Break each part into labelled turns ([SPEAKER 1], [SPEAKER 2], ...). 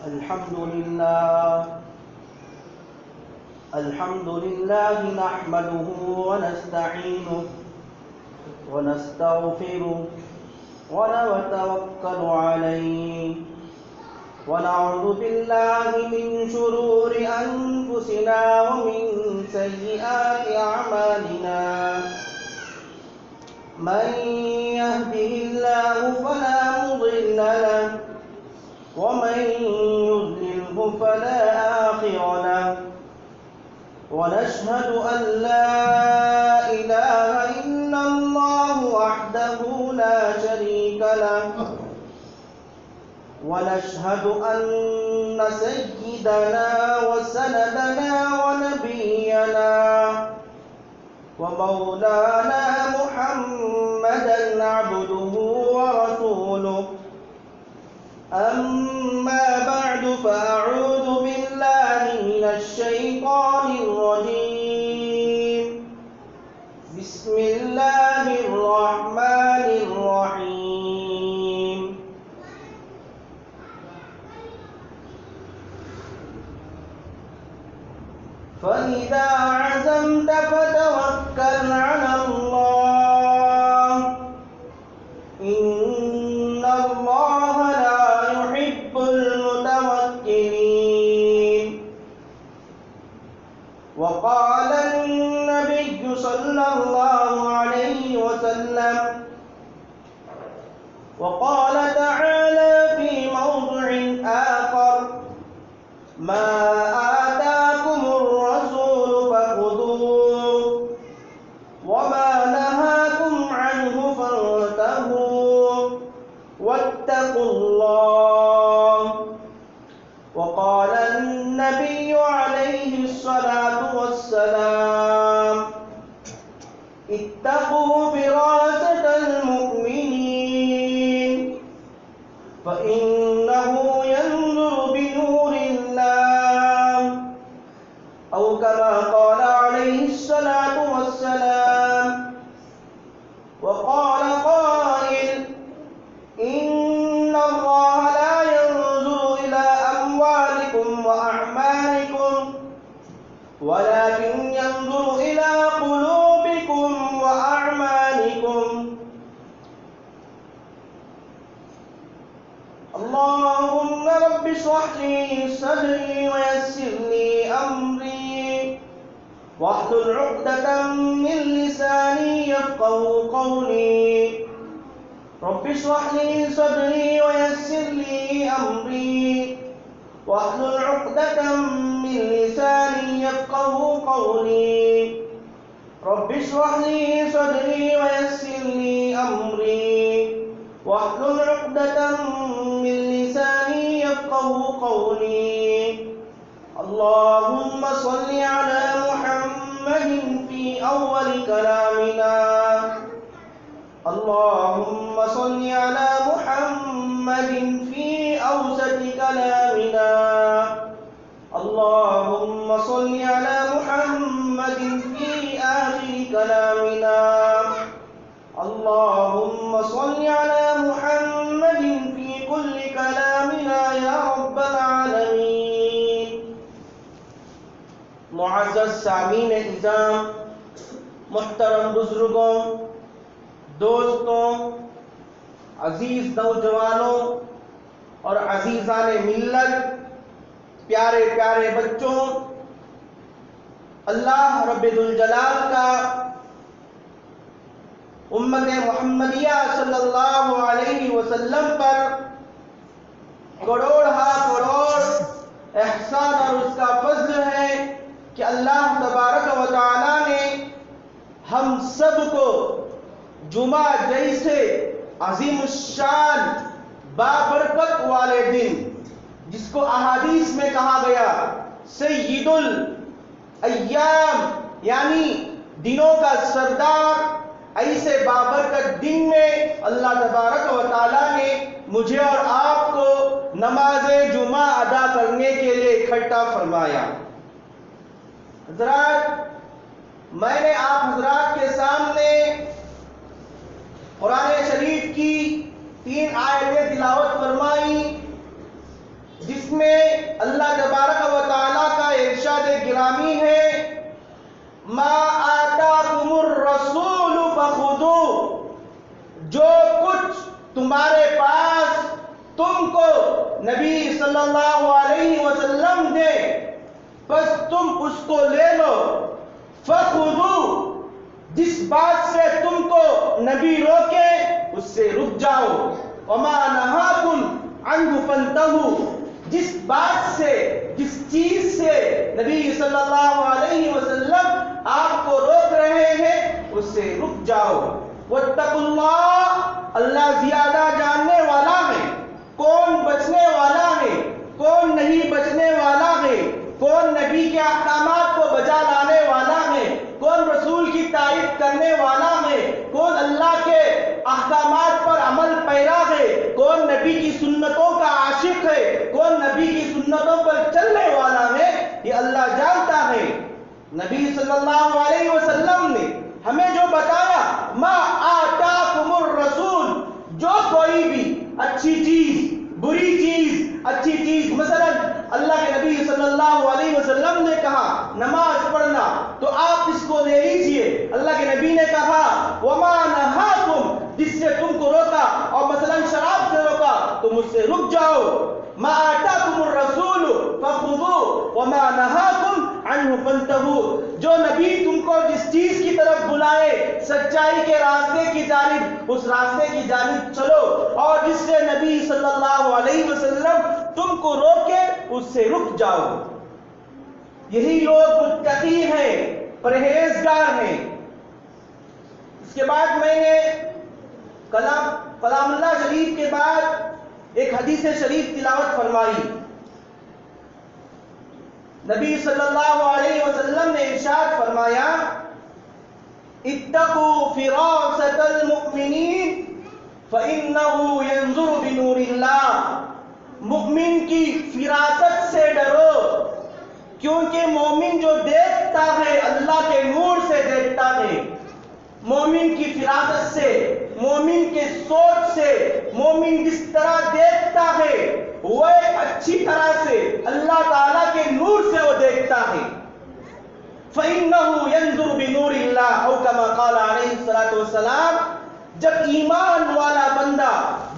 [SPEAKER 1] الحمد لله نحمده ونستعينه ونستغفره ونتوكل عليه ونعوذ بالله من شرور أنفسنا ومن سيئات أعمالنا من يهده الله فلا مضل له ومن يضلله فلا هادي له ونشهد أن لا إله إلا الله وحده لا شريك له ونشهد أن سيدنا وسندنا ونبينا ومولانا محمدا عبده ورسوله أما بعد فأعوذ بالله من الشيطان الرجيم بسم الله الرحمن الرحيم فإذا عزمت فتوكل على الله إن الله لا يحب المتوكلين وقال النبي صلى الله عليه وسلم وقال تعالى في موضع آخر ما آتاكم الرسول فخذوه وما نهاكم عنه فانتهوا واتقوا الله وقال النبي عليه الصلاة والسلام اتقوا فراسة المؤمنين فإنه ينظر بنور الله أو كما قال عليه الصلاة والسلام وقال قائل إن الله لا ينظر إلى أموالكم وأعمالكم ولكن ينظر إلى قلوبكم وأعمالكم اللهم رب اشرح لي صدري ويسر لي أمري واحلل عقدة من لساني يفقهوا قولي رب اشرح لي صدري ويسر لي أمري واحلل عقدة من لساني يفقهوا قولي رب اشرح لي صدري ويسر لي أمري واحلل عقدة من لساني يفقهوا قولي اللهم صل على محمد في أول كلامنا اللهم صل على محمد في أوسط كلامنا اللهم صل على محمد في آخر كلامنا اللهم صل على محمد في كل كلامنا يا رب العالمين معزز سامعین اعظام محترم بزرگوں دوستوں عزیز نوجوانوں اور عزیزان ملت پیارے پیارے بچوں اللہ رب ذوالجلال کا امت محمدیہ صلی اللہ علیہ وسلم پر کروڑ ہا کروڑ احسان اور اس کا فضل ہے کہ اللہ تبارک و تعالی نے ہم سب کو جمعہ جیسے عظیم الشان بابرکت والے دن جس کو احادیث میں کہا گیا سید الایام یعنی دنوں کا سردار ایسے بابرکت دن میں اللہ تبارک و تعالی نے مجھے اور آپ کو نماز جمعہ ادا کرنے کے لیے اکٹھا فرمایا. حضرات میں نے آپ حضرات کے سامنے قرآن شریف کی 3 آیتیں تلاوت فرمائی جس میں صلی اللہ علیہ وسلم دے بس تم اس کو لے لو. فَخُذُوا جس بات سے تم کو نبی روکے اس سے رک جاؤ. وَمَا نَهَاكُمْ عَنْهُ فَانْتَهُوا جس بات سے جس چیز سے نبی صلی اللہ علیہ وسلم آپ کو روک رہے ہیں اس سے رک جاؤ. وَاتَّقُوا اللَّهَ اللہ زیادہ جاننے والا ہے. کون بچنے والا ہے کون نہیں بچنے والا ہے, کون نبی کے احکامات کو بجا لانے والا ہے, کون رسول کی تعریف کرنے والا ہے, کون اللہ کے احکامات پر عمل پیرا ہے, کون نبی کی سنتوں کا عاشق ہے, کون نبی کی سنتوں پر چلنے والا ہے, یہ اللہ جانتا ہے. نبی صلی اللہ علیہ وسلم نے ہمیں جو بتایا, ما آتاکم الرسول جو کوئی بھی اچھی چیز بری چیز اچھی چیز, مثلا اللہ کے نبی صلی اللہ علیہ وسلم نے کہا نماز پڑھنا تو آپ اس کو لے لیجئے. اللہ کے نبی نے کہا وما نہاکم جس سے تم کو روکا, اور مثلا شراب سے روکا تم اس سے رک جاؤ. ما آتاکم الرسول فخذوه وما نہاکم عنہ فانتہوا جو نبی تم کو جس چیز کی طرف بلائے سچائی کے راستے کی جانب اس راستے کی جانب چلو, اور جس سے نبی صلی اللہ علیہ وسلم تم کو روکے اس سے رک جاؤ. یہی لوگ متقی ہیں, پرہیزگار ہیں. اس کے بعد میں نے کلام اللہ شریف کے بعد ایک حدیث شریف تلاوت فرمائی. نبی صلی اللہ علیہ وسلم نے ارشاد فرمایا اتقوا فراست المؤمنین فإنه ينظر بنور اللہ. مؤمن کی فراست سے ڈرو کیونکہ مومن جو دیکھتا ہے اللہ کے نور سے دیکھتا ہے. مومن کی فراست سے, مومن کے سوچ سے, مومن جس طرح دیکھتا ہے وہ اچھی طرح سے اللہ تعالیٰ کے نور سے وہ دیکھتا ہے. فَإِنَّهُ يَنْظُرُ بِنُورِ اللَّهِ او كما قال علیہ الصلوۃ والسلام. جب ایمان والا بندہ,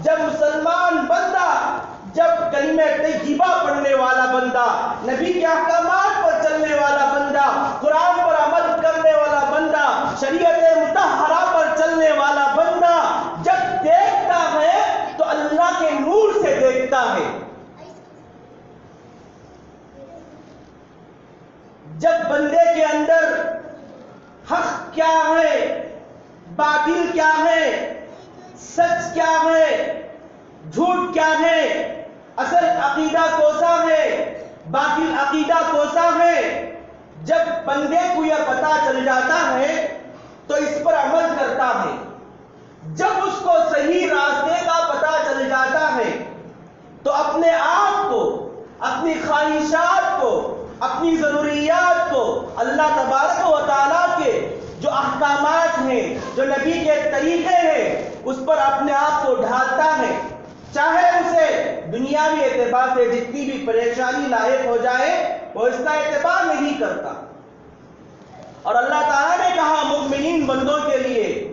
[SPEAKER 1] جب مسلمان بندہ, جب کلمہ طیبہ پڑھنے والا بندہ, نبی کے احکامات پر چلنے والا بندہ, قرآن پر عمل کرنے والا بندہ, شریعت مطہرہ پر چلنے والا بندہ جب دیکھتا ہے تو اللہ کے نور سے دیکھتا ہے. جب بندے کے اندر حق کیا ہے, باطل کیا ہے, سچ کیا ہے, جھوٹ کیا ہے, اصل عقیدہ کوسا ہے, باطل عقیدہ کوسا ہے, جب بندے کو یہ پتا چل جاتا ہے تو اس پر عمل کرتا ہے. جب اس کو صحیح راستے کا پتا چل جاتا ہے تو اپنے آپ کو, اپنی خواہشات کو, اپنی ضروریات کو اللہ تبارک و تعالیٰ کے جو احکامات ہیں, جو نبی کے طریقے ہیں, اس پر اپنے آپ کو ڈھالتا ہے. چاہے اسے دنیاوی اعتبار سے جتنی بھی پریشانی لاحق ہو جائے وہ اس کا اعتبار نہیں کرتا. اور اللہ تعالیٰ نے کہا مومنین بندوں کے لیے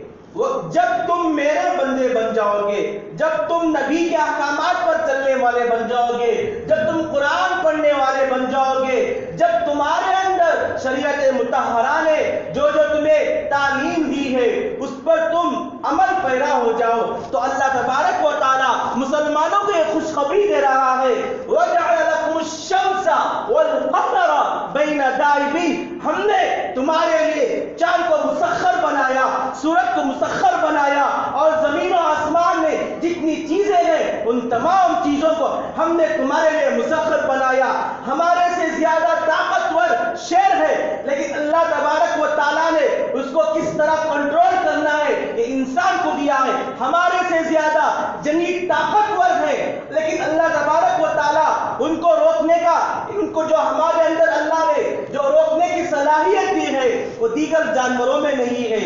[SPEAKER 1] جب تم میرے بندے بن جاؤ گے, جب تم نبی کے احکامات پر چلنے والے بن جاؤ گے, جب تم قرآن پڑھنے والے بن جاؤ گے, جب تمہارے اندر شریعت مطہرہ نے جو جو تمہیں تعلیم دی ہے اس پر تم عمل پیرا ہو جاؤ, تو اللہ تبارک و تعالیٰ مسلمانوں کو یہ خوشخبری دے رہا ہے وَجَعَلَ لَكُمُ الشَّمْسَ وَالْقَمَرَ بَيْنَ دَائِبِينَ. ہم نے تمہارے لیے چاند کو مسخر بنایا, سورج کو مسخر بنایا, اور زمین و آسمان میں جتنی چیزیں ہیں ان تمام چیزوں کو ہم نے تمہارے لیے مسخر بنایا. ہمارے سے زیادہ طاقتور شیر ہے, لیکن اللہ تبارک و تعالیٰ نے اس کو کس طرح کنٹرول کرنا ہے یہ انسان کو دیا ہے. ہمارے سے زیادہ جنی طاقتور ہے, لیکن اللہ تبارک و تعالیٰ ان کو روکنے کا, ان کو جو ہمارے اندر اللہ نے جو روکنے کی صلاحیت دی ہے وہ دیگر جانوروں میں نہیں ہے.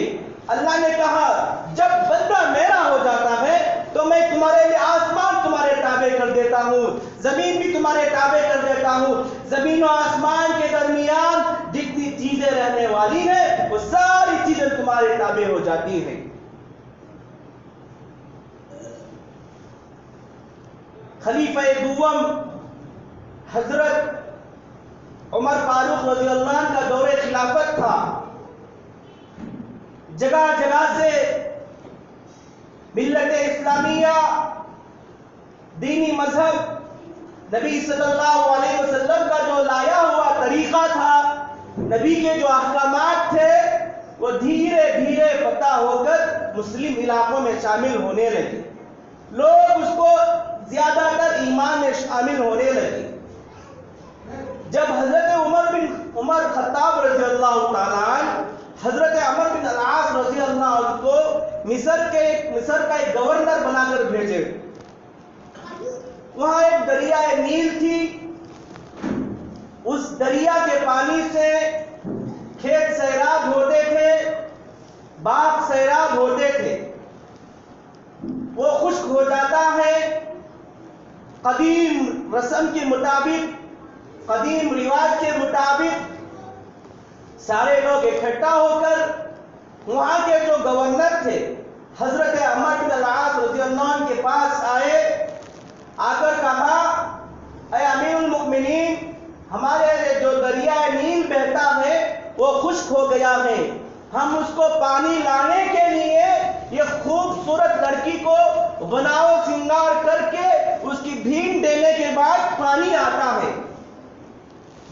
[SPEAKER 1] اللہ نے کہا جب بندہ میرا ہو جاتا ہے تو میں تمہارے لیے آسمان تمہارے تابع کر دیتا ہوں, زمین بھی تمہارے تابع کر دیتا ہوں. زمین و آسمان کے درمیان جتنی چیزیں رہنے والی ہیں وہ ساری چیزیں تمہارے تابع ہو جاتی ہیں. خلیفہ دوم حضرت عمر فاروق رضی اللہ عنہ کا دور خلافت تھا. جگہ جگہ سے ملت اسلامیہ دینی مذہب نبی صلی اللہ علیہ وسلم کا جو لایا ہوا طریقہ تھا، نبی کے جو احکامات تھے، وہ دھیرے دھیرے فتح ہو کر مسلم علاقوں میں شامل ہونے لگے. لوگ اس کو زیادہ تر ایمان میں شامل ہونے لگے. جب حضرت عمر خطاب رضی اللہ تعالیٰ عنہ حضرت عمر بن العاص رضی اللہ عنہ کو مصر کا ایک گورنر بنا کر بھیجے. وہاں ایک دریائے نیل تھی. اس دریا کے پانی سے کھیت سیراب ہوتے تھے، باغ سیراب ہوتے تھے. وہ خشک ہو جاتا ہے. قدیم رسم کے مطابق، قدیم رواج کے مطابق سارے لوگ اکٹھا ہو کر وہاں کے جو گورنر تھے حضرت عمر بن العاص رضی اللہ عنہ کے پاس آئے. آ کر کہا، اے امیر المؤمنین، ہمارے جو دریائے نیل بہتا ہے وہ خشک ہو گیا ہے. ہم اس کو پانی لانے کے لیے یہ خوبصورت لڑکی کو بناؤ سنگار کر کے اس کی بھین دینے کے بعد پانی آتا ہے.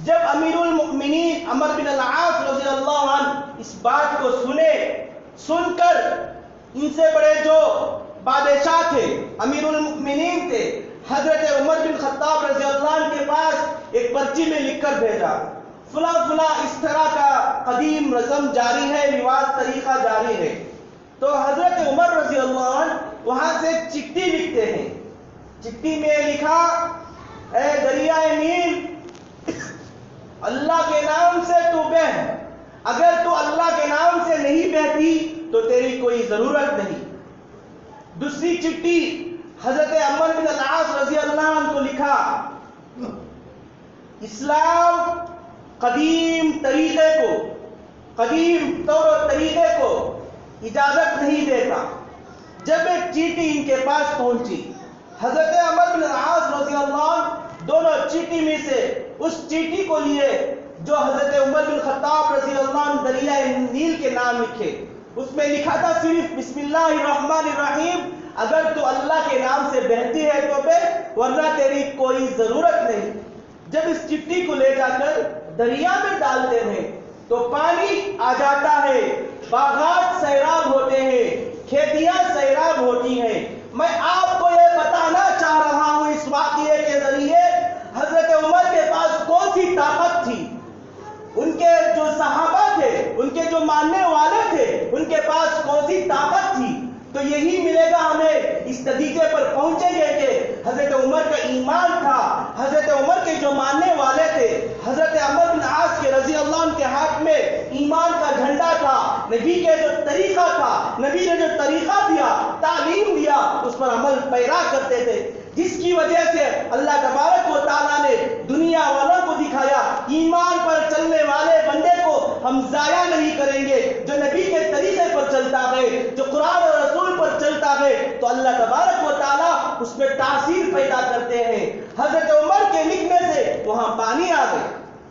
[SPEAKER 1] جب امیر المؤمنین عمر بن العاص رضی اللہ عنہ اس بات کو سن کر ان سے بڑے جو بادشاہ تھے، امیر المؤمنین تھے، حضرت عمر بن خطاب رضی اللہ عنہ کے پاس ایک پرچی میں لکھ کر بھیجا، فلاں فلاں اس طرح کا قدیم رسم جاری ہے، رواج طریقہ جاری ہے. تو حضرت عمر رضی اللہ عنہ وہاں سے چٹھی لکھتے ہیں. چٹھی میں لکھا، اے دریائے نیل، اللہ کے نام سے تو بہ، اگر تو اللہ کے نام سے نہیں بہتی تو تیری کوئی ضرورت نہیں. دوسری چٹھی حضرت عمر بن العاص رضی اللہ عنہ کو لکھا، اسلام قدیم طریقے کو، قدیم طور و طریقے کو اجازت نہیں دیتا. جب ایک چیٹھی ان کے پاس پہنچی، حضرت عمر بن العاص رضی اللہ عنہ دونوں چیٹھی میں سے اس چیٹھی کو لیے جو حضرت عمر بن خطاب رضی اللہ عنہ دریائے نیل کے نام لکھے. اس میں لکھا تھا صرف بسم اللہ الرحمن الرحیم، اگر تو اللہ کے نام سے بہتی ہے تو بہ، ورنہ تیری کوئی ضرورت نہیں. جب اس چٹھی کو لے جا کر دریا میں ڈالتے ہیں تو پانی آ جاتا ہے، باغات سیراب ہوتے ہیں، کھیتیاں سیراب ہوتی ہیں. میں آپ کو یہ بتانا چاہ رہا ہوں اس واقعے کے ذریعے حضرت عمر کے پاس کون سی طاقت تھی، ان کے جو صحابہ تھے، ان کے جو ماننے والے تھے، ان کے پاس کون سی طاقت تھی. تو یہی ملے گا ہمیں، اس نتیجے پر پہنچیں گے کہ حضرت عمر کا ایمان تھا، حضرت عمر کے جو ماننے والے تھے، حضرت عمر بن عاص کے رضی اللہ عنہ کے ہاتھ میں ایمان کا جھنڈا تھا. نبی کے جو طریقہ تھا، نبی نے جو طریقہ دیا، تعلیم دیا، اس پر عمل پیرا کرتے تھے، جس کی وجہ سے اللہ تبارک و تعالیٰ نے دنیا والوں کو دکھایا ایمان پر چلنے والے بندے کو ہم ضائع نہیں کریں گے. جو نبی کے طریقے پر چلتا ہے، جو قرآن اور رسول پر چلتا ہے، تو اللہ تبارک و تعالیٰ اس میں تاثیر پیدا کرتے ہیں. حضرت عمر کے لکھنے سے وہاں پانی آ گئی.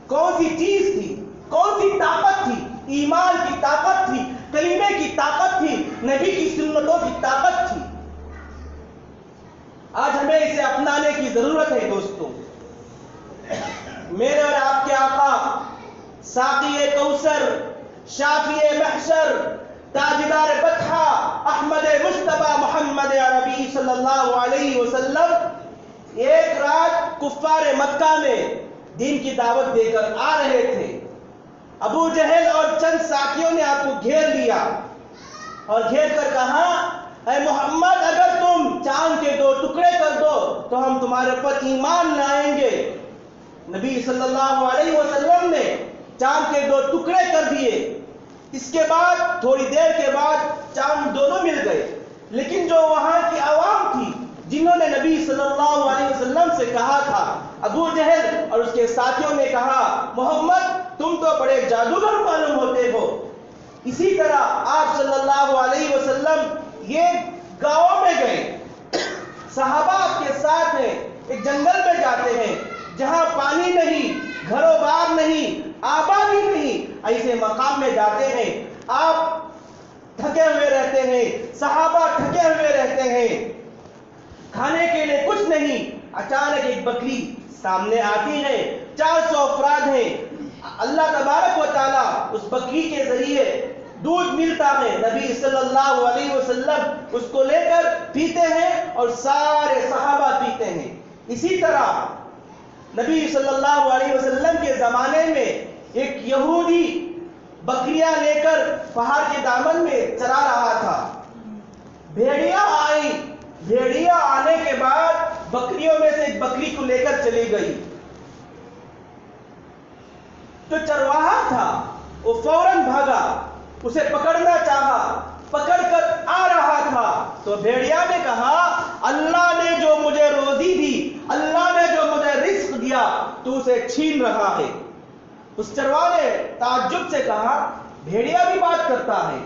[SPEAKER 1] کون سی چیز تھی، کون سی طاقت تھی؟ ایمان کی طاقت تھی، کلمے کی طاقت تھی، نبی کی سنتوں کی طاقت تھی. آج ہمیں اسے اپنانے کی ضرورت ہے دوستوں. میرے اور آپ کے آقا ساقی کوثر، شافی محشر، تاجدار بطحہ، احمد مجتبی محمد عربی صلی اللہ علیہ وسلم ایک رات کفار مکہ میں دین کی دعوت دے کر آ رہے تھے. ابو جہل اور چند ساتھیوں نے آپ کو گھیر لیا اور گھیر کر کہا، اے محمد، اگر تم چاند کے 2 ٹکڑے کر دو تو ہم تمہارے اوپر ایمان لائیں گے. نبی صلی اللہ علیہ وسلم نے چاند کے 2 ٹکڑے کر دیے. اس کے بعد تھوڑی دیر کے بعد چاند دونوں مل گئے. لیکن جو وہاں کی عوام تھی جنہوں نے نبی صلی اللہ علیہ وسلم سے کہا تھا، ابو جہل اور اس کے ساتھیوں نے کہا، محمد تم تو بڑے جادوگر معلوم ہوتے ہو. اسی طرح آپ صلی اللہ علیہ وسلم یہ گاؤں میں گئے، صحابہ آپ کے ساتھ ہیں، ایک جنگل میں جاتے ہیں، جہاں پانی نہیں، گھر و بار نہیں، آبادی نہیں، ایسے مقام میں جاتے ہیں، آپ تھکے ہوئے رہتے ہیں، صحابہ تھکے ہوئے رہتے ہیں، کھانے کے لیے کچھ نہیں، اچانک ایک بکری سامنے آتی ہے، 400 افراد ہیں، اللہ تبارک و تعالی اس بکری کے ذریعے دودھ ملتا ہے، نبی صلی اللہ علیہ وسلم اس کو لے کر پیتے ہیں اور سارے صحابہ پیتے ہیں۔ اسی طرح نبی صلی اللہ علیہ وسلم کے زمانے میں ایک یہودی بکریاں لے کر پہاڑ کے دامن میں چرا رہا تھا، بھیڑیا آئی، بھیڑیا آنے کے بعد بکریوں میں سے ایک بکری کو لے کر چلی گئی، تو چرواہا تھا وہ فوراً بھاگا، اسے پکڑنا چاہا، پکڑ کر آ رہا تھا، تو بھیڑیا نے کہا اللہ نے جو مجھے روزی دی، اللہ نے جو مجھے رزق دیا، تو اسے چھین رہا ہے۔ اس چرواہے نے تعجب سے کہا بھیڑیا بھی بات کرتا ہے؟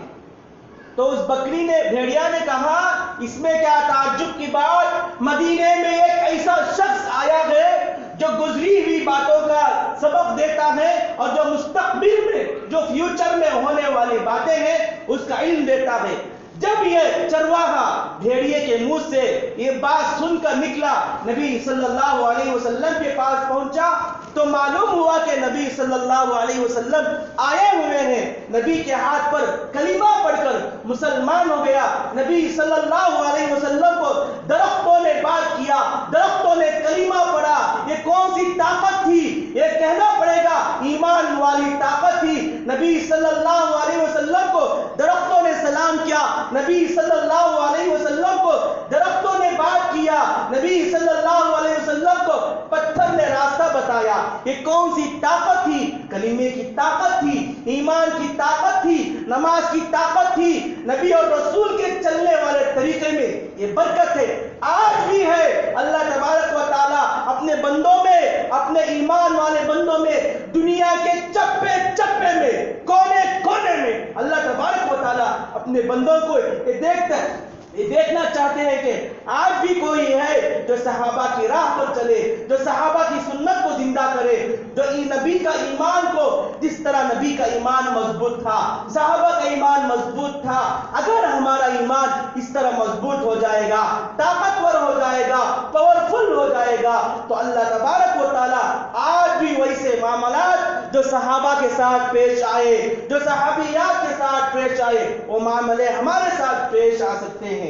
[SPEAKER 1] تو اس بکری نے، بھیڑیا نے کہا اس میں کیا تعجب کی بات، مدینے میں ایک ایسا شخص آیا ہے جو گزری ہوئی باتوں کا سبق دیتا ہے اور جو مستقبل میں، جو فیوچر میں ہونے والی باتیں ہیں اس کا علم دیتا ہے۔ جب یہ چرواہا بھیڑیے کے منہ سے یہ بات سن کر نکلا، نبی صلی اللہ علیہ وسلم کے پاس پہنچا تو معلوم ہوا کہ نبی صلی اللہ علیہ وسلم آئے ہوئے ہیں، نبی کے ہاتھ پر کلمہ پڑھ کر مسلمان ہو گیا۔ نبی صلی اللہ علیہ وسلم کو درختوں نے بات کیا، درختوں نے کلمہ پڑھا، یہ کون سی طاقت تھی؟ یہ کہنا پڑے گا ایمان والی طاقت تھی۔ نبی صلی اللہ علیہ وسلم کو درختوں نے سلام کیا، نبی صلی اللہ علیہ وسلم کو درختوں نے بات کیا، نبی صلی اللہ علیہ وسلم کو پتھر نے راستہ بتایا۔ یہ کون سی طاقت تھی؟ کلمے کی طاقت تھی، ایمان کی طاقت تھی، نماز کی طاقت تھی، نبی اور رسول کے چلنے والے طریقے میں یہ برکت ہے، آج بھی ہے۔ اللہ تبارک و تعالی اپنے بندوں میں، اپنے ایمان والے بندوں میں، دنیا کے چپے چپے میں، کونے کونے میں اللہ تبارک و تعالی اپنے بندوں کو یہ دیکھنا چاہتے ہیں کہ آج بھی کوئی ہے جو صحابہ کی راہ پر چلے، جو صحابہ کی سنت کو زندہ کرے، جو نبی کا ایمان کو، جس طرح نبی کا ایمان مضبوط تھا، صحابہ کا ایمان مضبوط تھا، اگر ہمارا ایمان اس طرح مضبوط ہو جائے گا، طاقتور ہو جائے گا، پاورفل ہو جائے گا، تو اللہ تبارک و تعالی آج بھی ویسے معاملات جو صحابہ کے ساتھ پیش آئے، جو صحابیات کے ساتھ پیش آئے، وہ معاملے ہمارے ساتھ پیش آ سکتے ہیں۔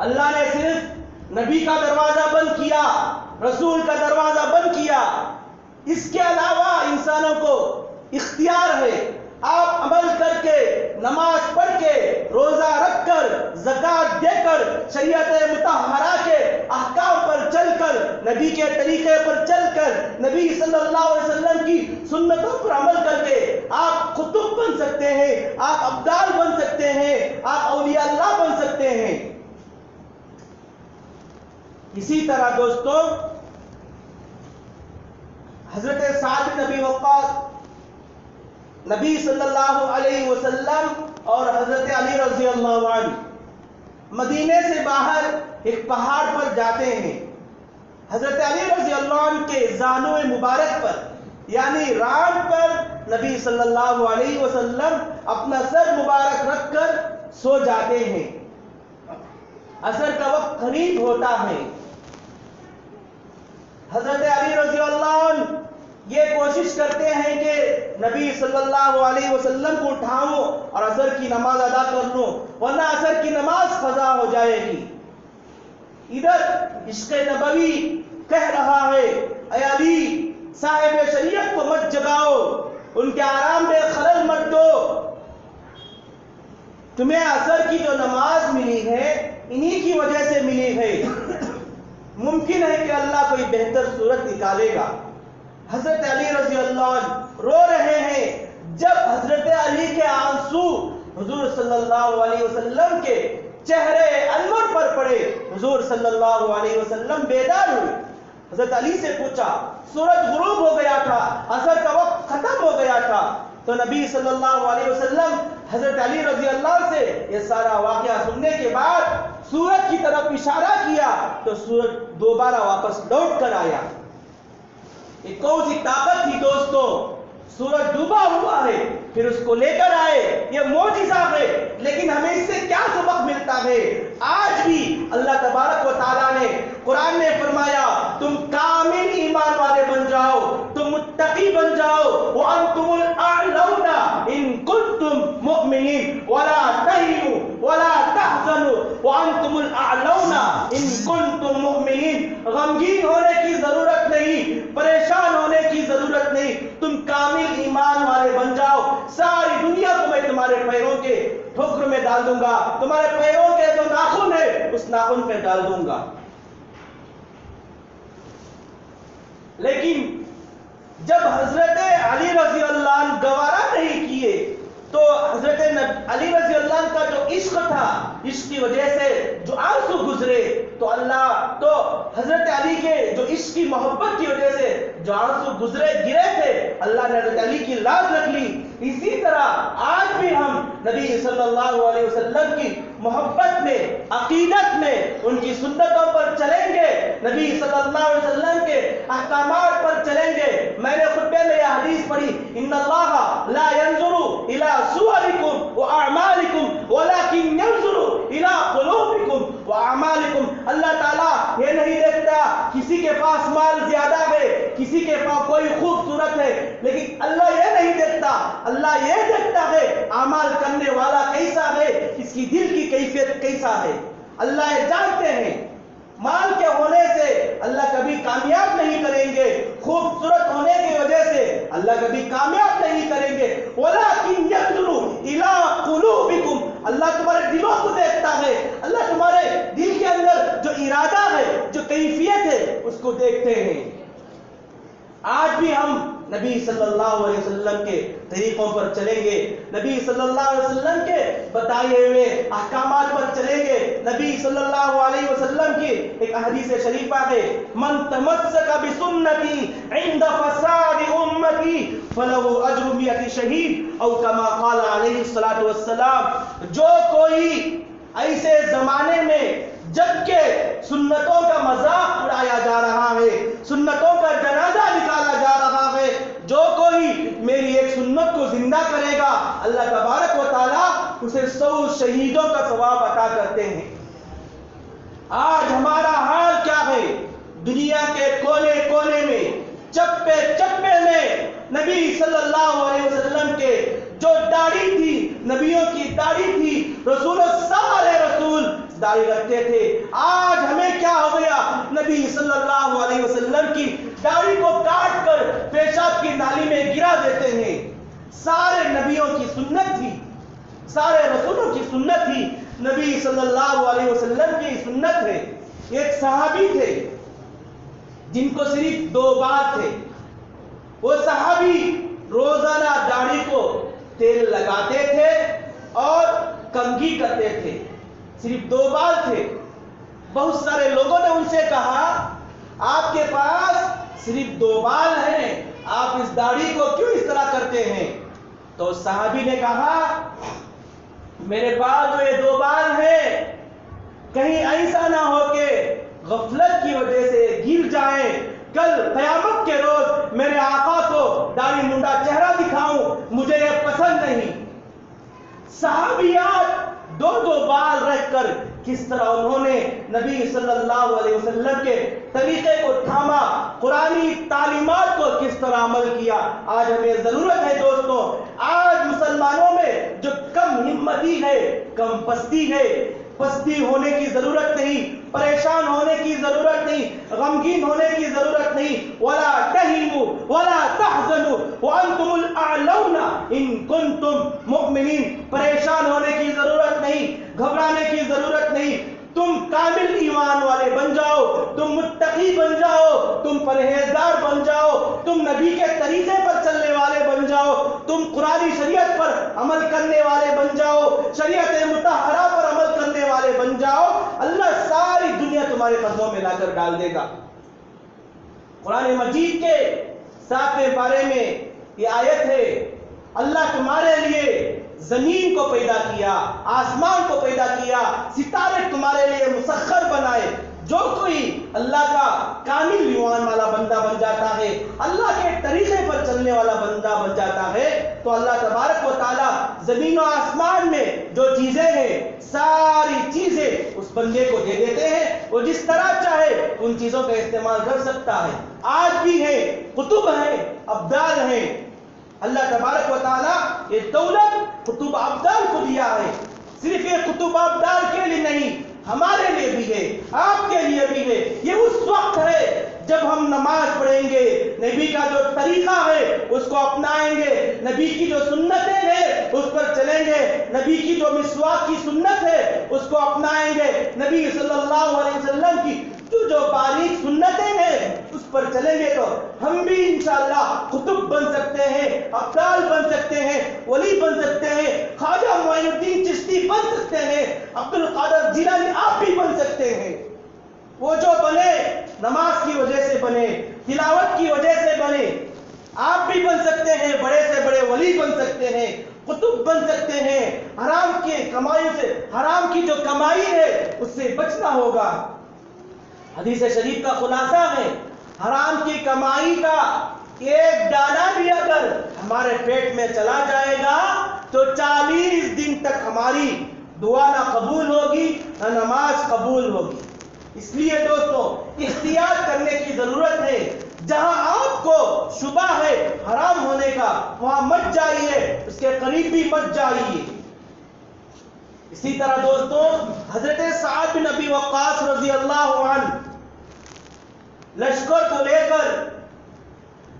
[SPEAKER 1] اللہ نے صرف نبی کا دروازہ بند کیا، رسول کا دروازہ بند کیا، اس کے علاوہ انسانوں کو اختیار ہے۔ آپ عمل کر کے، نماز پڑھ کے، روزہ رکھ کر، زکوٰۃ دے کر، شریعت مطہرہ کے احکام پر چل کر، نبی کے طریقے پر چل کر، نبی صلی اللہ علیہ وسلم کی سنتوں پر عمل کر کے آپ قطب بن سکتے ہیں، آپ ابدال بن سکتے ہیں، آپ اولیاء اللہ بن سکتے ہیں۔ اسی طرح دوستو، حضرت سعد بن ابی وقاص نبی صلی اللہ علیہ وسلم اور حضرت علی رضی اللہ عنہ مدینے سے باہر ایک پہاڑ پر جاتے ہیں۔ حضرت علی رضی اللہ عنہ کے زانو مبارک پر، یعنی ران پر، نبی صلی اللہ علیہ وسلم اپنا سر مبارک رکھ کر سو جاتے ہیں۔ عصر کا وقت قریب ہوتا ہے، حضرت علی رضی اللہ عنہ یہ کوشش کرتے ہیں کہ نبی صلی اللہ علیہ وسلم کو اٹھاؤں اور عصر کی نماز ادا کر لوں، ورنہ عصر کی نماز قضا ہو جائے گی۔ ادھر عشق نبوی کہہ رہا ہے اے علی، صاحب شریعت کو مت جگاؤ، ان کے آرام میں خلل مت دو، تمہیں عصر کی جو نماز ملی ہے انہی کی وجہ سے ملی ہے، ممکن ہے کہ اللہ کوئی بہتر صورت نکالے گا۔ حضرت علی رضی اللہ عنہ رو رہے ہیں، جب حضرت علی کے آنسو حضور صلی اللہ علیہ وسلم کے چہرے انور پر پڑے، حضور صلی اللہ علیہ وسلم بیدار ہوئے۔ حضرت علی سے پوچھا، سورج غروب ہو گیا تھا، عصر کا وقت ختم ہو گیا تھا، تو نبی صلی اللہ علیہ وسلم حضرت علی رضی اللہ سے یہ سارا واقعہ سننے کے بعد سورج کی طرف اشارہ کیا تو سورج دوبارہ واپس لوٹ کر آیا۔ یہ کون سی طاقت تھی دوستوں؟ سورج ڈوبا ہوا ہے پھر اس کو لے کر آئے، یہ معجزہ ہے، لیکن ہمیں اس سے کیا سبق ملتا ہے؟ آج بھی اللہ تبارک و تعالیٰ نے قرآن میں فرمایا تم کامل ایمان والے بن جاؤ، تم متقی بن جاؤ، وَأَنْتُمُ الْأَعْلَوْنَ إِن كُنتُم مُؤْمِنِينَ وَلَا تَهِنُوا وَلَا تَحْزَنُوا وَأَنْتُمُ الْأَعْلَوْنَ إِن كُنتُم مُؤْمِنِينَ۔ غمگین ہونے کی ضرورت نہیں، پریشان ہونے کی ضرورت نہیں، تم کامل ایمان والے بن جاؤ، ساری دنیا کو میں تمہارے پیروں کے ٹھوکر میں ڈال دوں گا، تمہارے پیروں کے جو ناخن ہے اس ناخن پہ ڈال دوں گا۔ لیکن جب حضرت علی رضی اللہ عنہ گوارا نہیں کیے تو حضرت علی رضی اللہ عنہ کا جو عشق تھا، عشق کی وجہ سے جو آنسو گزرے تو حضرت علی کے جو عشق کی محبت کی وجہ سے جو آنسو گرے تھے، اللہ نے حضرت علی کی لاز رکھ لی۔ اسی طرح آج بھی ہم نبی صلی اللہ علیہ وسلم کی محبت میں، عقیدت میں ان کی سنتوں پر چلیں گے، نبی صلی اللہ علیہ وسلم کے احکامات پر چلیں گے۔ میں نے خطبے میں یہ حدیث پڑھی، ان اللہ لا ينظر الى صورکم واعمالکم ولكن ينظر الى قلوبکم واعمالکم۔ اللہ تعالیٰ یہ نہیں دیکھتا کسی کے پاس مال زیادہ ہے، کسی کے پاس کوئی خوبصورت ہے، لیکن اللہ یہ نہیں دیکھتا، اللہ یہ دیکھتا ہے اعمال کرنے والا کیسا ہے، اس کی دل کی کیفیت کیسا ہے۔ اللہ یہ جانتے ہیں مال کے ہونے سے اللہ کبھی کامیاب نہیں کریں گے، خوبصورت ہونے کی وجہ سے اللہ کبھی کامیاب نہیں کریں گے۔ وَلَكِنْ يَنْظُرُ إِلَىٰ قُلُوبِكُمْ، اللہ تمہارے دلوں کو دیکھتا ہے، اللہ تمہارے دل کے اندر جو ارادہ ہے، جو کیفیت ہے اس کو دیکھتے ہیں۔ آج بھی ہم نبی صلی اللہ علیہ وسلم کے طریقوں پر چلیں گے، نبی صلی اللہ علیہ وسلم کے بتائے ہوئے احکامات پر چلیں گے۔ نبی صلی اللہ علیہ وسلم کی ایک حدیث شریفہ ہے، من تمسک بسنتی عند فساد امتی فلہ اجر 100 شہید، او کما قال علیہ الصلوۃ والسلام۔ جو کوئی ایسے زمانے میں جبکہ سنتوں کا مذاق اڑایا جا رہا ہے، سنتوں کا جنازہ نکالا جا رہا ہے، جو کوئی میری ایک سنت کو زندہ کرے گا اللہ تبارک و تعالیٰ اسے 100 شہیدوں کا ثواب عطا کرتے ہیں۔ آج ہمارا حال کیا ہے؟ دنیا کے کونے کونے میں، چپے چپے میں نبی صلی اللہ علیہ وسلم کے جو داڑھی تھی، نبیوں کی داڑھی تھی، رسول سارے رسول داڑھی رکھتے تھے۔ آج ہمیں کیا ہو گیا؟ نبی صلی اللہ علیہ وسلم کی داڑھی کو کاٹ کر پیشاب کی نالی میں گرا دیتے ہیں۔ سارے نبیوں کی سنت تھی، سارے رسولوں کی سنت تھی، نبی صلی اللہ علیہ وسلم کی سنت ہے۔ ایک صحابی تھے جن کو صرف 2 بال تھے، وہ صحابی روزانہ داڑھی کو تیل لگاتے تھے اور کنگھی کرتے تھے، صرف 2 بال تھے۔ بہت سارے لوگوں نے ان سے کہا آپ کے پاس صرف 2 بال ہیں، آپ اس داڑھی کو کیوں اس طرح کرتے ہیں؟ تو صحابی نے کہا میرے پاس جو یہ 2 بال ہیں کہیں ایسا نہ ہو کہ غفلت کی وجہ سے گر جائیں، کل قیامت کے روز میرے آقا کو داڑھی منڈا چہرہ دکھاؤں، مجھے یہ پسند نہیں۔ صحابیات 2 بال رکھ کر کس طرح انہوں نے نبی صلی اللہ علیہ وسلم کے طریقے کو تھاما، قرآنی تعلیمات کو کس طرح عمل کیا۔ آج ہمیں ضرورت ہے دوستوں، آج مسلمانوں میں جو کم ہمتی ہے، کم پستی ہے، پستی ہونے کی ضرورت نہیں، پریشان ہونے کی ضرورت نہیں، غمگین ہونے کی ضرورت نہیں۔ وَلَا تَهِنُوا وَلَا تَحْزَنُوا وَأَنْتُمُ الْأَعْلَوْنَ إِن كُنتُم مُؤْمِنِينَ۔ پریشان ہونے کی ضرورت نہیں، گھبرانے کی ضرورت نہیں، تم کامل ایمان والے بن جاؤ، تم متقی بن جاؤ، تم پرہیزگار بن جاؤ، تم نبی کے طریقے پر چلنے والے بن جاؤ، تم قرآنی شریعت پر عمل کرنے والے بن جاؤ، شریعت مطہرہ پر عمل کرنے والے بن جاؤ، اللہ ساری دنیا تمہارے قدموں میں لا کر ڈال دے گا۔ قرآن مجید کے 7ویں پارے میں یہ آیت ہے، اللہ تمہارے لیے زمین کو پیدا کیا، آسمان کو پیدا کیا، ستارے تمہارے لیے مسخر بنائے۔ جو کوئی اللہ کا کامل ایمان والا بندہ بن جاتا ہے, اللہ کے طریقے پر چلنے والا بندہ بن جاتا ہے, تو اللہ تبارک و تعالیٰ زمین و آسمان میں جو چیزیں ہیں ساری چیزیں اس بندے کو دے دیتے ہیں, وہ جس طرح چاہے ان چیزوں کا استعمال کر سکتا ہے. آج بھی ہے, قطب ہیں, ابدال ہیں. اللہ تبارک و تعالیٰ یہ دولت قطب ابدال کو دیا ہے. صرف یہ قطب ابدال کے لیے نہیں, ہمارے لیے بھی ہے, آپ کے لیے بھی ہے. یہ اس وقت ہے جب ہم نماز پڑھیں گے, نبی کا جو طریقہ ہے اس کو اپنائیں گے, نبی کی جو سنتیں ہیں اس پر چلیں گے, نبی کی جو مسواک کی سنت ہے اس کو اپنائیں گے, نبی صلی اللہ علیہ وسلم کی جو باریک سنتیں ہیں اس پر چلیں گے, تو ہم بھی انشاءاللہ قطب بن سکتے ہیں, ابدال بن سکتے ہیں, ولی بن سکتے ہیں, خواجہ معین الدین چشتی بن سکتے ہیں, عبد القادر جیلانی آپ بھی بن سکتے ہیں. وہ جو بنے نماز کی وجہ سے بنے, تلاوت کی وجہ سے بنے, آپ بھی بن سکتے ہیں, بڑے سے بڑے ولی بن سکتے ہیں, قطب بن سکتے ہیں. حرام کی کمائی سے, حرام کی جو کمائی ہے اس سے بچنا ہوگا. حدیث شریف کا خلاصہ ہے, حرام کی کمائی کا ایک دانہ بھی اگر ہمارے پیٹ میں چلا جائے گا تو 40 دن تک ہماری دعا نہ قبول ہوگی نہ نماز قبول ہوگی. اس لیے دوستو احتیاط کرنے کی ضرورت ہے. جہاں آپ کو شبہ ہے حرام ہونے کا وہاں مت جائیے, اس کے قریب بھی مت جائیے. اسی طرح دوستو حضرت سعد بن ابی وقاص رضی اللہ عنہ لشکر کو لے کر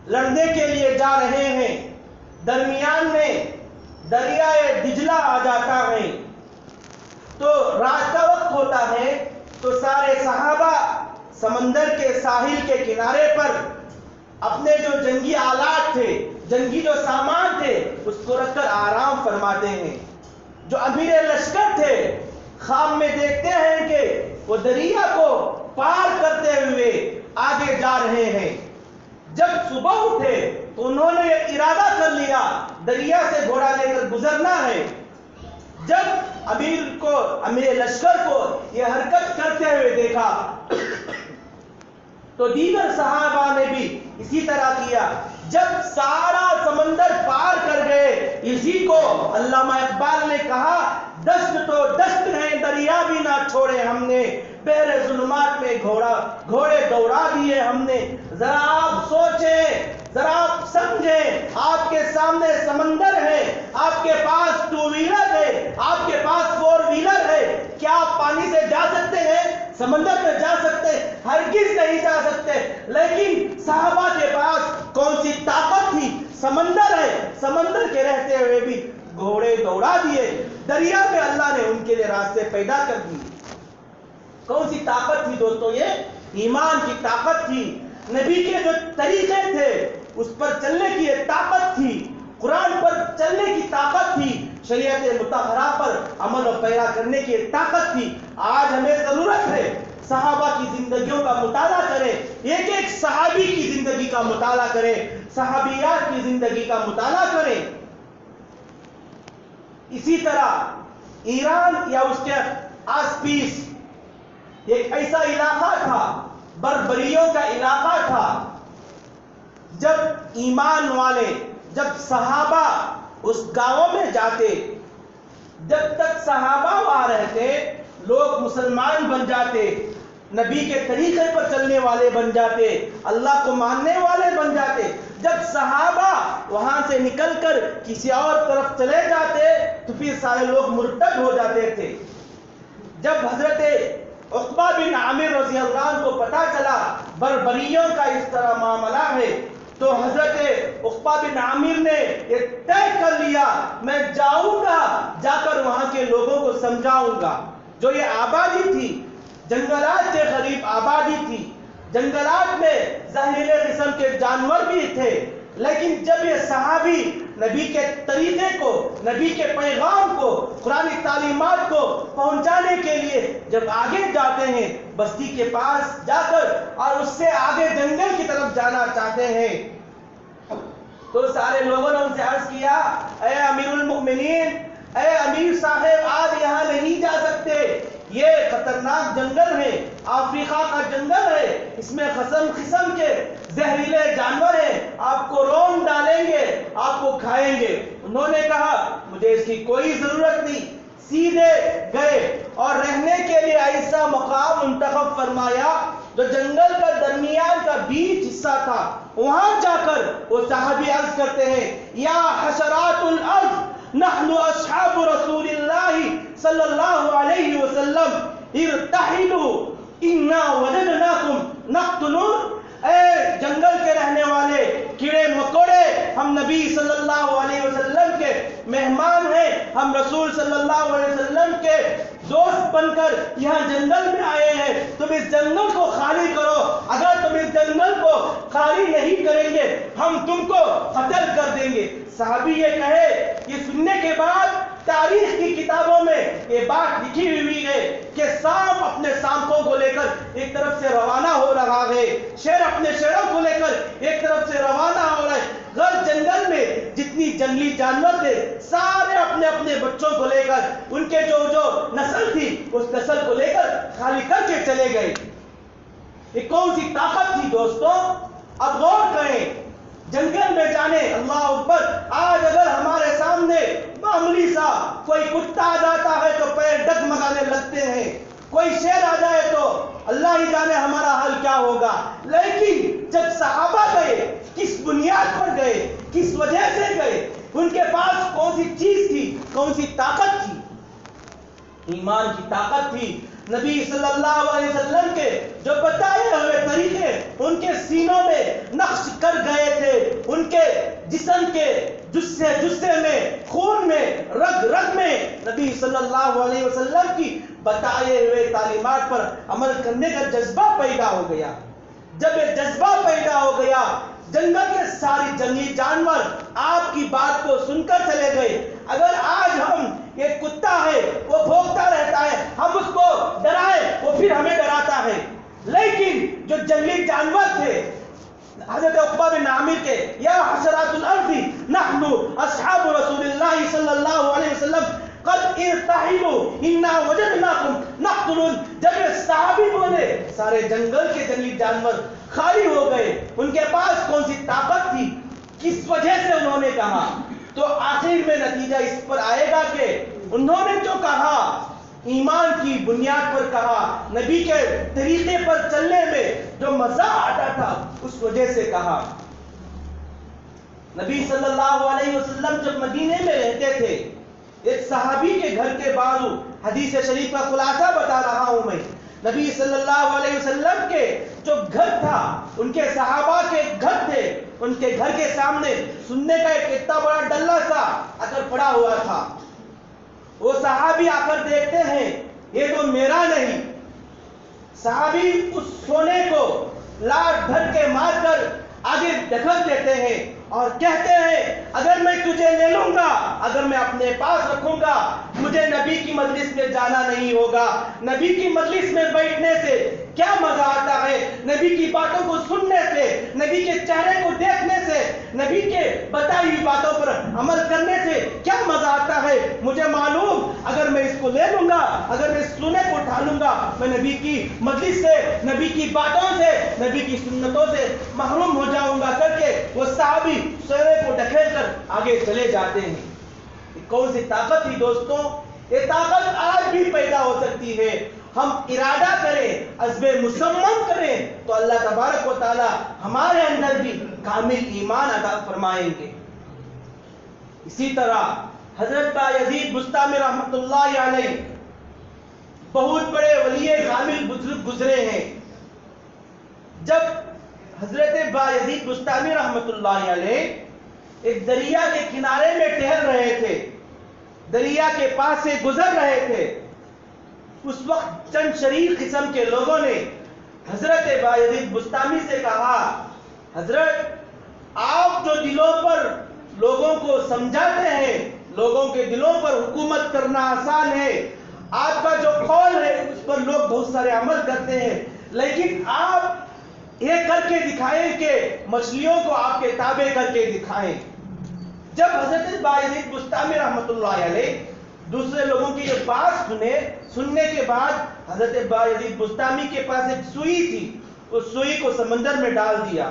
[SPEAKER 1] لڑنے کے لیے جا رہے ہیں. درمیان میں دریائے دجلہ آ جاتا ہے, تو رات کا وقت ہوتا ہے, تو سارے صحابہ سمندر کے ساحل کے کنارے پر اپنے جو جنگی آلات تھے, جنگی جو سامان تھے اس کو رکھ کر آرام فرماتے ہیں. جو امیر لشکر تھے خواب میں دیکھتے ہیں کہ وہ دریا کو پار کرتے ہوئے آگے جا رہے ہیں. جب صبح اٹھے تو انہوں نے ارادہ کر لیا دریا سے گھوڑا لے کر گزرنا ہے. جب امیر لشکر کو یہ حرکت کرتے ہوئے دیکھا تو دیگر صحابہ نے بھی اسی طرح کیا. جب سارا سمندر پار کر گئے, اسی کو علامہ اقبال نے کہا, دست تو دست ہے دریا بھی نہ چھوڑے ہم نے, بحر ظلمات میں گھوڑے دوڑا دیے ہم نے. ذرا آپ سوچیں, ذرا آپ سمجھیں, آپ کے سامنے سمندر ہے, آپ کے پاس 2 ویلر ہے, آپ کے پاس 4 ویلر ہے, کیا آپ پانی سے جا سکتے ہیں؟ سمندر میں جا سکتے؟ ہرگز نہیں جا سکتے. لیکن صحابہ کے پاس کون سی طاقت تھی؟ سمندر ہے, سمندر کے رہتے ہوئے بھی گھوڑے دوڑا دیے, دریا میں اللہ نے ان کے لیے راستے پیدا کر دیے. کون سی طاقت تھی دوستو؟ یہ ایمان کی طاقت تھی, نبی کے جو طریقے تھے اس پر چلنے کی ایک طاقت تھی, قرآن پر چلنے کی طاقت تھی, شریعت مطہرہ پر عمل و پیرا کرنے کی ایک طاقت تھی. آج ہمیں ضرورت ہے صحابہ کی زندگیوں کا مطالعہ کریں, ایک ایک صحابی کی زندگی کا مطالعہ کریں, صحابیات کی زندگی کا مطالعہ کریں. اسی طرح ایران یا اس کے آس پیس ایک ایسا علاقہ تھا, بربریوں کا علاقہ تھا. جب ایمان والے, جب صحابہ اس گاؤں میں جاتے, جب تک صحابہ وہاں رہتے لوگ مسلمان بن جاتے, نبی کے طریقے پر چلنے والے بن جاتے, اللہ کو ماننے والے بن جاتے. جب صحابہ وہاں سے نکل کر کسی اور طرف چلے جاتے تو پھر سارے لوگ مرتد ہو جاتے تھے. جب حضرت عقبہ بن عامر رضی اللہ عنہ کو پتا چلا بربریوں کا اس طرح معاملہ ہے, تو حضرت عقبہ بن عامر نے یہ طے کر لیا میں جاؤں گا, جا کر وہاں کے لوگوں کو سمجھاؤں گا. جو یہ آبادی تھی جنگلات کے قریب آبادی تھی, جنگلات میں زہریلے قسم کے جانور بھی تھے, لیکن جب یہ صحابی نبی کے طریقے کو, نبی کے پیغام کو, قرآنی تعلیمات کو پہنچانے کے لیے جب آگے جاتے ہیں, بستی کے پاس جا کر اور اس سے آگے جنگل کی طرف جانا چاہتے ہیں, تو سارے لوگوں نے ان سے عرض کیا اے امیر المؤمنین, اے امیر صاحب آپ یہاں نہیں جا سکتے, یہ خطرناک جنگل ہے, افریقہ کا جنگل ہے, اس میں قسم قسم کے زہریلے جانور ہیں، آپ کو رون ڈالیں گے، آپ کو کھائیں گے۔ انہوں نے کہا مجھے اس کی کوئی ضرورت نہیں، سیدھے گئے اور رہنے کے لیے ایسا مقام منتخب فرمایا جو جنگل کا درمیان کا بیچ حصہ تھا۔ وہاں جا کر وہ صحابی عرض کرتے ہیں یا حشرات الارض نحن اصحاب رسول اللہ صلی اللہ علیہ وسلم ارتحلوا انا وجدناکم نقتلون۔ اے جنگل کے رہنے والے کیڑے مکوڑے، ہم نبی صلی اللہ علیہ وسلم کے مہمان ہیں، ہم رسول صلی اللہ علیہ وسلم کے دوست بن کر یہاں جنگل میں آئے ہیں، تم اس جنگل کو خالی کرو، اگر تم اس جنگل کو خالی نہیں کریں گے ہم تم کو قتل کر دیں گے۔ صحابی یہ کہے، یہ سننے کے بعد تاریخ کی کتابوں میں یہ بات لکھی ہوئی ہے کہ سانپ اپنے سانپوں کو لے کر ایک طرف سے روانہ ہو رہا ہے، شیر اپنے شیروں کو لے کر ایک طرف سے روانہ ہو رہا ہے۔ غر جنگل میں جتنی جنگلی جانور تھے سارے اپنے اپنے بچوں کو لے کر، ان کے جو نسل تھی اس نسل کو لے کر خالی کر کے چلے گئے۔ یہ کون سی طاقت تھی دوستوں؟ اب غور کریں، جنگل میں جانے، اللہ اکبر، آج اگر ہمارے سامنے معمولی سا کوئی کتا آ جاتا ہے تو پیر ڈگمگانے لگتے ہیں، کوئی شیر آ جائے تو اللہ ہی جانے ہمارا حال کیا ہوگا۔ لیکن جب صحابہ گئے، کس بنیاد پر گئے، کس وجہ سے گئے، ان کے پاس کون سی چیز تھی، کون سی طاقت تھی؟ ایمان کی طاقت تھی۔ نبی صلی اللہ علیہ وسلم کے جو بتائے ہوئے طریقے ان کے سینوں میں نقش کر گئے تھے، ان کے جسم کے جسے میں، خون میں، رگ رگ میں نبی صلی اللہ علیہ وسلم کی بتائے ہوئے تعلیمات پر عمل کرنے کا جذبہ پیدا ہو گیا۔ جب یہ جذبہ پیدا ہو گیا، جنگل کے ساری جنگلی جانور آپ کی بات کو سن کر چلے گئے۔ اگر آج ہم ایک کتا ہے وہ بھونکتا رہتا ہے، ہم اس کو ڈرائے وہ پھر ہمیں ڈراتا ہے، لیکن جو جنگلی جانور تھے حضرت عقبہ بن عامر کے یا حشرات الارض نحن اصحاب رسول اللہ صلی اللہ علیہ وسلم قد ارتحلوا انا وجدناکم نقتلون، جب یہ صحابی بولے سارے جنگل کے جنگلی جانور خالی ہو گئے۔ ان کے پاس کون سی طاقت تھی، کس وجہ سے انہوں نے کہا؟ تو آخر میں نتیجہ اس پر آئے گا کہ انہوں نے جو کہا ایمان کی بنیاد پر کہا، نبی کے طریقے پر چلنے میں جو مزہ آتا تھا اس وجہ سے کہا۔ نبی صلی اللہ علیہ وسلم جب مدینے میں رہتے تھے، ایک صحابی کے گھر کے بازو، حدیث شریف کا خلاصہ بتا رہا ہوں میں، نبی صلی اللہ علیہ وسلم کے جو گھر تھا، ان کے صحابہ کے گھر تھے، ان کے گھر کے سامنے سننے کا ایک اتنا بڑا ڈلہ سا اگر پڑا ہوا تھا۔ وہ صحابی آ کر دیکھتے ہیں یہ تو میرا نہیں۔ صحابی اس سونے کو لاٹ دھر کے مار کر آگے دکھل دیتے ہیں اور کہتے ہیں اگر میں تجھے لے لوں گا، اگر میں اپنے پاس رکھوں گا، مجھے نبی کی مجلس میں جانا نہیں ہوگا۔ نبی کی مجلس میں بیٹھنے سے کیا مزہ آتا ہے، نبی کی باتوں کو سننے سے، نبی کے چہرے کو دیکھنے سے، نبی کے بتائی ہوئی باتوں پر عمل کرنے سے کیا مزہ آتا ہے۔ مجھے معلوم اگر میں اس کو لے لوں گا، اگر میں اس سونے کو اٹھا لوں گا، میں نبی کی مجلس سے، نبی کی باتوں سے، نبی کی سنتوں سے محروم ہو جاؤں گا کر کے وہ صحابی سونے کو ڈھکیل کر آگے چلے جاتے ہیں۔ کون سی طاقت تھی دوستوں؟ یہ طاقت آج بھی پیدا ہو سکتی ہے، ہم ارادہ کریں، عزم مصمم کریں تو اللہ تبارک و تعالی ہمارے اندر بھی کامل ایمان عطا فرمائیں گے۔ اسی طرح حضرت بایزید بسطامی رحمۃ اللہ علیہ بہت بڑے ولی کامل بزرگ گزرے ہیں۔ جب حضرت بایزید بسطامی رحمۃ اللہ علیہ ایک دریا کے کنارے میں ٹہل رہے تھے، دریا کے پاس سے گزر رہے تھے، اس وقت چند شریف قسم کے لوگوں نے حضرت بایزید بسطامی سے کہا حضرت آپ جو دلوں پر لوگوں کو سمجھاتے ہیں، لوگوں کے دلوں پر حکومت کرنا آسان ہے، آپ کا جو قول ہے اس پر لوگ بہت سارے عمل کرتے ہیں، لیکن آپ یہ کر کے دکھائیں کہ مچھلیوں کو آپ کے تابع کر کے دکھائیں۔ جب حضرت بایزید بسطامی رحمۃ اللہ علیہ دوسرے لوگوں کی یہ بات سننے کے بعد حضرت بایزید بسطامی کے پاس ایک سوئی تھی، اس سوئی کو سمندر میں ڈال دیا،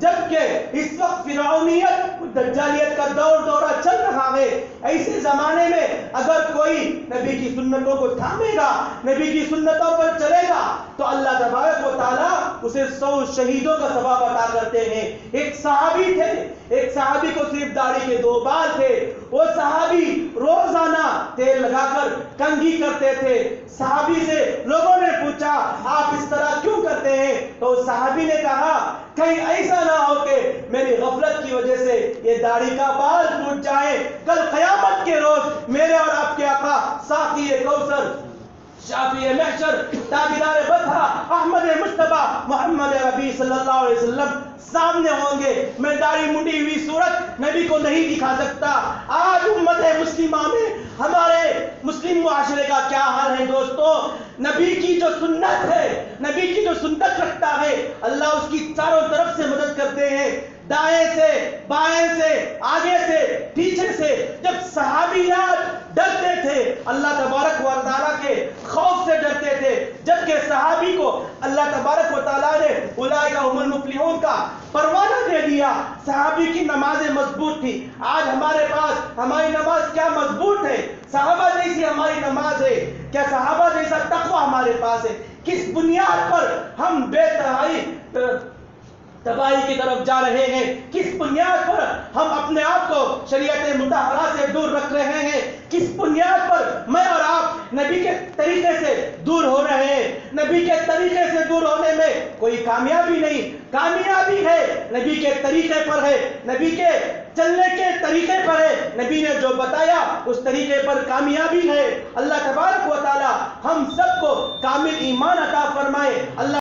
[SPEAKER 1] جبکہ اس وقت فرعونیت دجالیت کا دورہ چل رہا ہے، ایسے زمانے میں اگر کوئی نبی کی سنتوں کو تھامے گا، نبی کی سنتوں پر چلے گا، تو اللہ تبارک و تعالیٰ اسے 100 شہیدوں کا ثواب عطا کرتے ہیں۔ ایک صحابی تھے، ایک صحابی کو صرف داڑھی کے 2 بال تھے، وہ صحابی روزانہ تیل لگا کر کنگھی کرتے تھے۔ صحابی سے لوگوں نے پوچھا آپ اس طرح کیوں کرتے ہیں؟ تو صحابی نے کہا کہیں ایسا نہ ہو کہ میری غفلت کی وجہ سے یہ داڑھی کا بال ٹوٹ جائے، کل قیامت کے روز میرے اور آپ کے آقا ساقی کوثر، شافی محشر، تاجدار بطحہ، احمد مجتبیٰ محمد ربی صلی اللہ علیہ وسلم سامنے ہوں گے۔ میں داڑھی منڈی ہوئی صورت نبی کو نہیں دکھا سکتا۔ آج امت مسلمہ میں ہمارے مسلم معاشرے کا کیا حال ہے دوستو؟ نبی کی جو سنت ہے، نبی کی جو سنت رکھتا ہے، اللہ اس کی چاروں طرف سے مدد کرتے ہیں، دائیں سے، بائیں سے، آگے سے، پیچھے سے۔ جب صحابیات ڈرتے تھے اللہ تبارک و تعالیٰ کے خوف سے ڈرتے تھے، جبکہ صحابی کو اللہ تبارک و تعالیٰ نے اولئک هم المفلحون کا پروانہ دے دیا۔ صحابی کی نمازیں مضبوط تھی۔ آج ہمارے پاس ہماری نماز کیا مضبوط ہے؟ صحابہ جیسی ہماری نماز ہے کیا؟ صحابہ جیسا تقوی ہمارے پاس ہے؟ کس بنیاد پر ہم بے تہائی تباہی کی طرف جا رہے ہیں؟ کس بنیاد پر ہم اپنے آپ کو شریعت مطہرہ سے دور رکھ رہے ہیں؟ کس بنیاد پر میں اور آپ نبی کے طریقے سے دور ہو رہے ہیں؟ نبی کے طریقے سے دور ہونے میں کوئی کامیابی نہیں، کامیابی ہے نبی کے طریقے پر ہے، نبی کے چلنے کے طریقے پر ہے، نبی نے جو بتایا اس طریقے پر کامیابی ہے۔ اللہ تبارک و تعالی ہم سب کو کامل ایمان عطا فرمائے۔ اللہ